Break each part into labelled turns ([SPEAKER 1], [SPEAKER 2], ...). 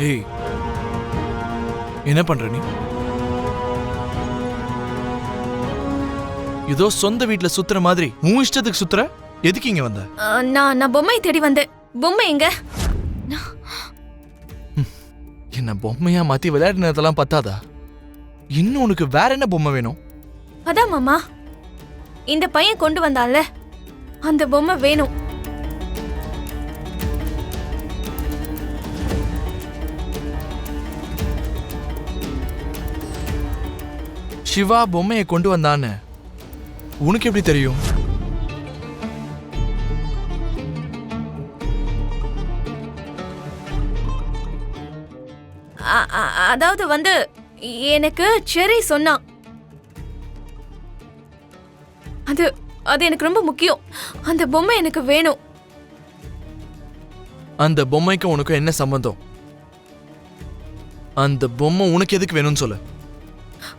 [SPEAKER 1] ஏய், என்ன பண்ற நீ? ஏதோ சொந்த வீட்டுல சுத்துற மாதிரி உன் இஷ்டத்துக்கு சுத்துற. எதுக்கு இங்க வந்த?
[SPEAKER 2] நான் பொம்மையை தேடி வந்தேன். பொம்மை எங்க?
[SPEAKER 1] என்ன பொம்மையா மாத்தி விளையாடினதெல்லாம் பத்தாதா? இன்னும் உனக்கு வேற என்ன பொம்மை வேணும்?
[SPEAKER 2] அதான் மாமா, இந்த பையன் கொண்டு வந்தால அந்த பொம்மை வேணும்.
[SPEAKER 1] சிவா பொம்மையை கொண்டு வந்தான்னு உனக்கு எப்படி தெரியும்?
[SPEAKER 2] அதாவது வந்து எனக்கு செரி சொன்னான். அது அது எனக்கு ரொம்ப முக்கியம். அந்த பொம்மை எனக்கு வேணும்.
[SPEAKER 1] அந்த பொம்மைக்கு உனக்கு என்ன சம்பந்தம்? அந்த பொம்மை உனக்கு எதுக்கு வேணும்னு சொல்லு.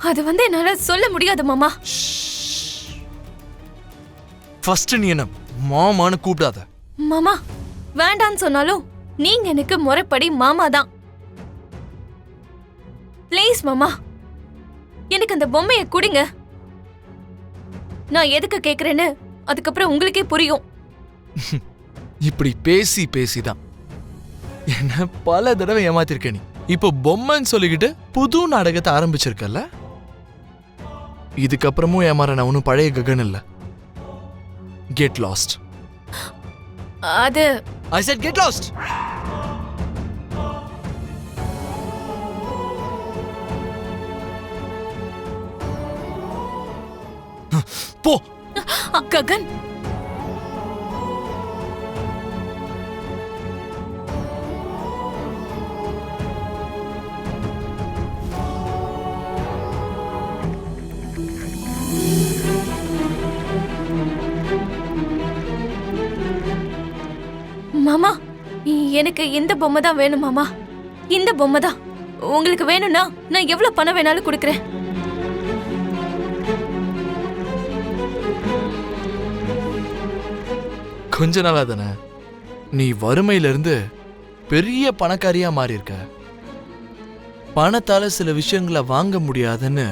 [SPEAKER 2] அது வந்து என்னால சொல்ல முடியாது மாமா.
[SPEAKER 1] ஃபர்ஸ்ட் நீ என்ன மாமான்னு கூப்பிடாத.
[SPEAKER 2] மாமா, வேண்டான்னு சொன்னாலும் நீங்க எனக்கு முறைப்படி மாமா தான். ப்ளீஸ் மாமா, எனக்கு அந்த பொம்மையை கொடுங்க. நான் எதுக்கு கேக்குறேன்னு அதுக்கப்புறம் உங்களுக்கே புரியும்.
[SPEAKER 1] இப்படி பேசி பேசிதான் என்ன பல தடவை ஏமாத்திருக்க நீ. இப்போ பொம்மைன்னு சொல்லிக்கிட்டு புது நாடகத்தை ஆரம்பிச்சிருக்கல. இதுக்கப்புறமும் ஏமாற நான் ஒன்னும் பழைய ககன் இல்ல. Get lost.
[SPEAKER 2] அது
[SPEAKER 1] I said get lost. போ.
[SPEAKER 2] ககன், மாமா, எனக்கு இந்த பொம்மை தான் வேணும் மாமா. இந்த பொம்மை தான். உங்களுக்கு வேணும்னா நான் எவ்வளவு பணம் வேணாலும் கொடுக்கறேன்.
[SPEAKER 1] கொஞ்ச நாளா தானே நீ வறுமையிலிருந்து பெரிய பணக்காரியா மாறி இருக்க. பணத்தால சில விஷயங்களை வாங்க முடியாதுன்னு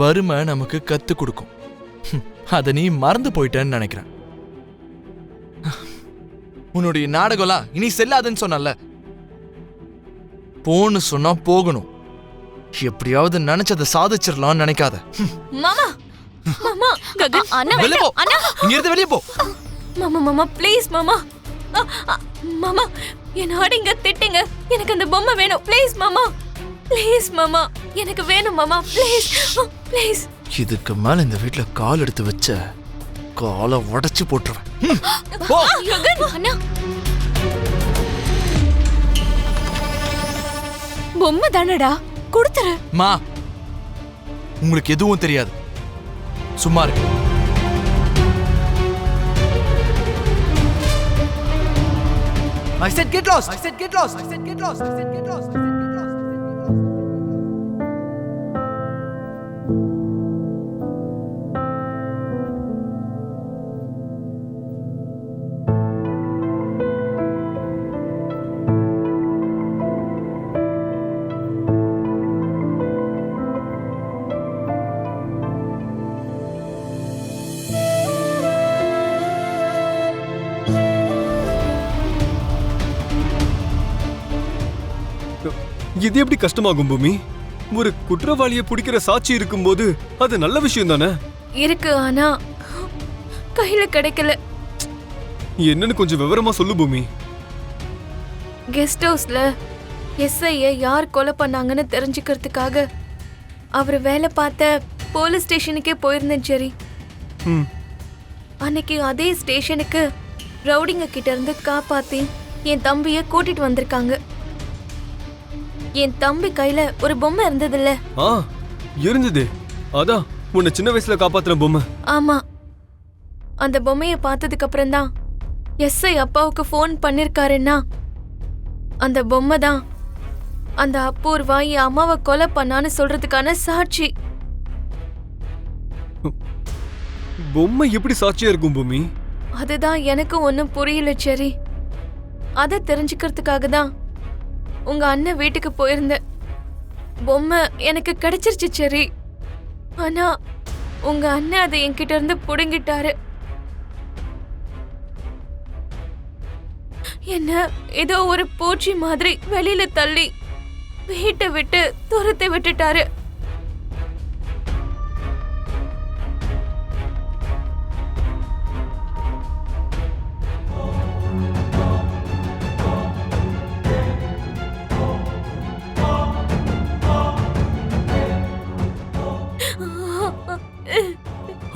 [SPEAKER 1] வறுமை நமக்கு கத்து கொடுக்கும். அத நீ மறந்து போயிட்டேன்னு நினைக்கிறேன். உன்னுடைய நாடகம்லாம் இனி செல்லாதுன்னு சொன்னல. போன்னு சொன்னா போகணும். எப்படியாவது நினைச்சதை சாதிச்சிடலாம்னு நினைக்காத.
[SPEAKER 2] மாமா, மாமா, ககன், அண்ணா,
[SPEAKER 1] வெளிய போ.
[SPEAKER 2] அண்ணா,
[SPEAKER 1] இங்க இருந்து வெளிய போ.
[SPEAKER 2] மாமா, மாமா, ப்ளீஸ் மாமா. மாமா, என்ன அடிங்க, திட்டுங்க, எனக்கு அந்த பொம்மை வேணும். ப்ளீஸ் மாமா, ப்ளீஸ் மாமா, எனக்கு வேணும் மாமா, ப்ளீஸ், ப்ளீஸ்.
[SPEAKER 1] இதுக்கு மேல இந்த வீட்டுல கால் எடுத்து வச்ச காலை உடைச்சு போட்டுருவேன்.
[SPEAKER 2] அண்ணா, பொம்மை தானடா, கொடுத்துரு.
[SPEAKER 1] மா, உங்களுக்கு எதுவும் தெரியாது. சும்மா இருக்கு. I said get lost. I said get lost. I said get lost. I said get lost.
[SPEAKER 3] இது எப்படி கஷ்டமாகும் பூமி? ஒரு குற்றவாளியை பிடிக்கிற சாட்சி இருக்கும்போது அது நல்ல விஷயம் தானே?
[SPEAKER 2] இருக்கு, ஆனா கையில கிடைக்கல.
[SPEAKER 3] என்னன்னு கொஞ்சம் விவரமா சொல்லு பூமி.
[SPEAKER 2] கெஸ்ட் ஹவுஸ்ல எஸ்ஐய யார் கொலை பண்ணாங்கன்னு தெரிஞ்சுக்கிறதுக்காக அவர் வேலை பார்த்த போலீஸ் ஸ்டேஷனுக்கே போயிருந்தேன். சரி, அன்னைக்கு அதே ஸ்டேஷனுக்கு ரவுடிங்க கிட்ட இருந்து காப்பாத்தி என் தம்பிய கூட்டிட்டு வந்திருக்காங்க. என் தம்பி கையில ஒரு பொம்மை இருந்ததுல்ல?
[SPEAKER 3] இருந்தது. அதான் உன்னை சின்ன வயசுல காப்பாத்துற பொம்மை.
[SPEAKER 2] ஆமா, அந்த பொம்மையை பார்த்ததுக்கு அப்புறம் தான் எஸ்ஐ அப்பாவுக்கு ஃபோன் பண்ணிருக்காருன்னா அந்த பொம்மை தான் அந்த அப்பூர்வா என் அம்மாவை கொலை பண்ணான்னு சொல்றதுக்கான சாட்சி.
[SPEAKER 3] பொம்மை எப்படி சாட்சியா இருக்கும் பூமி?
[SPEAKER 2] அதுதான் எனக்கு ஒன்னும் புரியல. சரி, அதை தெரிஞ்சுக்கிறதுக்காக தான் உங்க அண்ணன் வீட்டுக்கு போயிருந்தேன். பொம்மை எனக்கு கிடைச்சிருச்சு சரி. ஆனா உங்க அண்ணன் அதை என்கிட்ட இருந்து புடுங்கிட்டாரு. என்ன ஏதோ ஒரு பூச்சி மாதிரி வெளியில தள்ளி வீட்டை விட்டு துரத்தி விட்டுட்டாரு.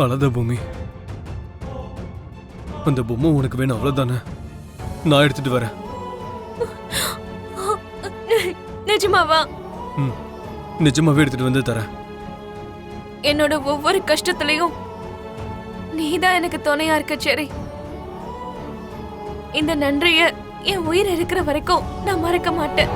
[SPEAKER 3] அழாத பூமி. அந்த பொம்மை உனக்கு வேணும் அவ்வளவுதானே? நான் எடுத்துட்டு வரேன்.
[SPEAKER 2] நிஜமாவா?
[SPEAKER 3] நிஜமாவே எடுத்துட்டு வந்து தரேன்.
[SPEAKER 2] என்னோட ஒவ்வொரு கஷ்டத்திலையும் நீதான் எனக்கு துணையா இருக்க சரி. இந்த நன்றிய என் உயிர் இருக்கிற வரைக்கும் நான் மறக்க மாட்டேன்.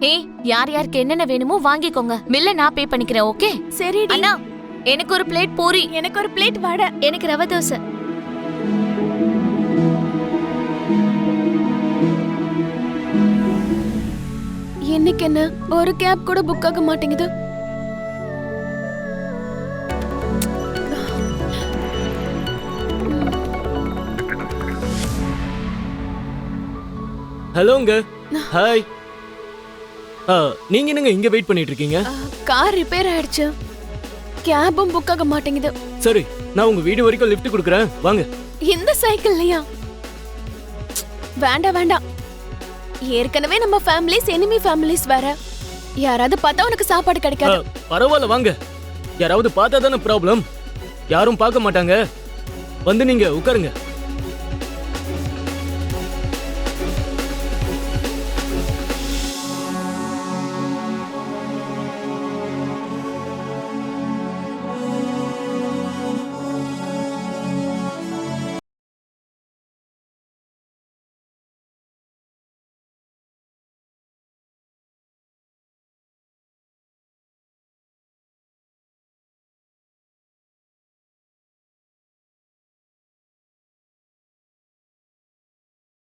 [SPEAKER 4] ஏய், யார் யாருக்கு என்னென்ன வேணுமோ வாங்கிக்கோங்க. பில்ல நான் பே பண்ணிக்கிறேன். ஓகே?
[SPEAKER 2] சரி
[SPEAKER 4] அண்ணா, எனக்கு ஒரு பிளேட் பூரி.
[SPEAKER 2] எனக்கு ஒரு பிளேட் வடை.
[SPEAKER 4] எனக்கு ரவை தோசை.
[SPEAKER 2] இன்னைக்கு என்ன ஒரு கேப் கூட புக் ஆக மாட்டேங்குது.
[SPEAKER 5] ஹலோங்க. ஹாய். நீங்க என்னங்க இங்க வெயிட் பண்ணிட்டு இருக்கீங்க?
[SPEAKER 2] கார் ரிப்பேர் ஆயிடுச்சு. கேபும் புக் ஆக மாட்டேங்குது.
[SPEAKER 5] சரி, நான் உங்க வீடு வரைக்கும் லிஃப்ட் கொடுக்குறேன், வாங்க.
[SPEAKER 2] இந்த சைக்கிள்லயா? வேண்டாம் வேண்டாம். ஏற்கனவே நம்ம ஃபேமிலிஸ் எனிமி ஃபேமிலிஸ் வேற. யாராவது பார்த்தா உனக்கு சாப்பாடு கிடைக்காது.
[SPEAKER 5] பரவாயில்ல வாங்க. யாராவது பார்த்தா தானே ப்ராப்ளம். யாரும் பார்க்க மாட்டாங்க. வந்து நீங்க உட்காருங்க.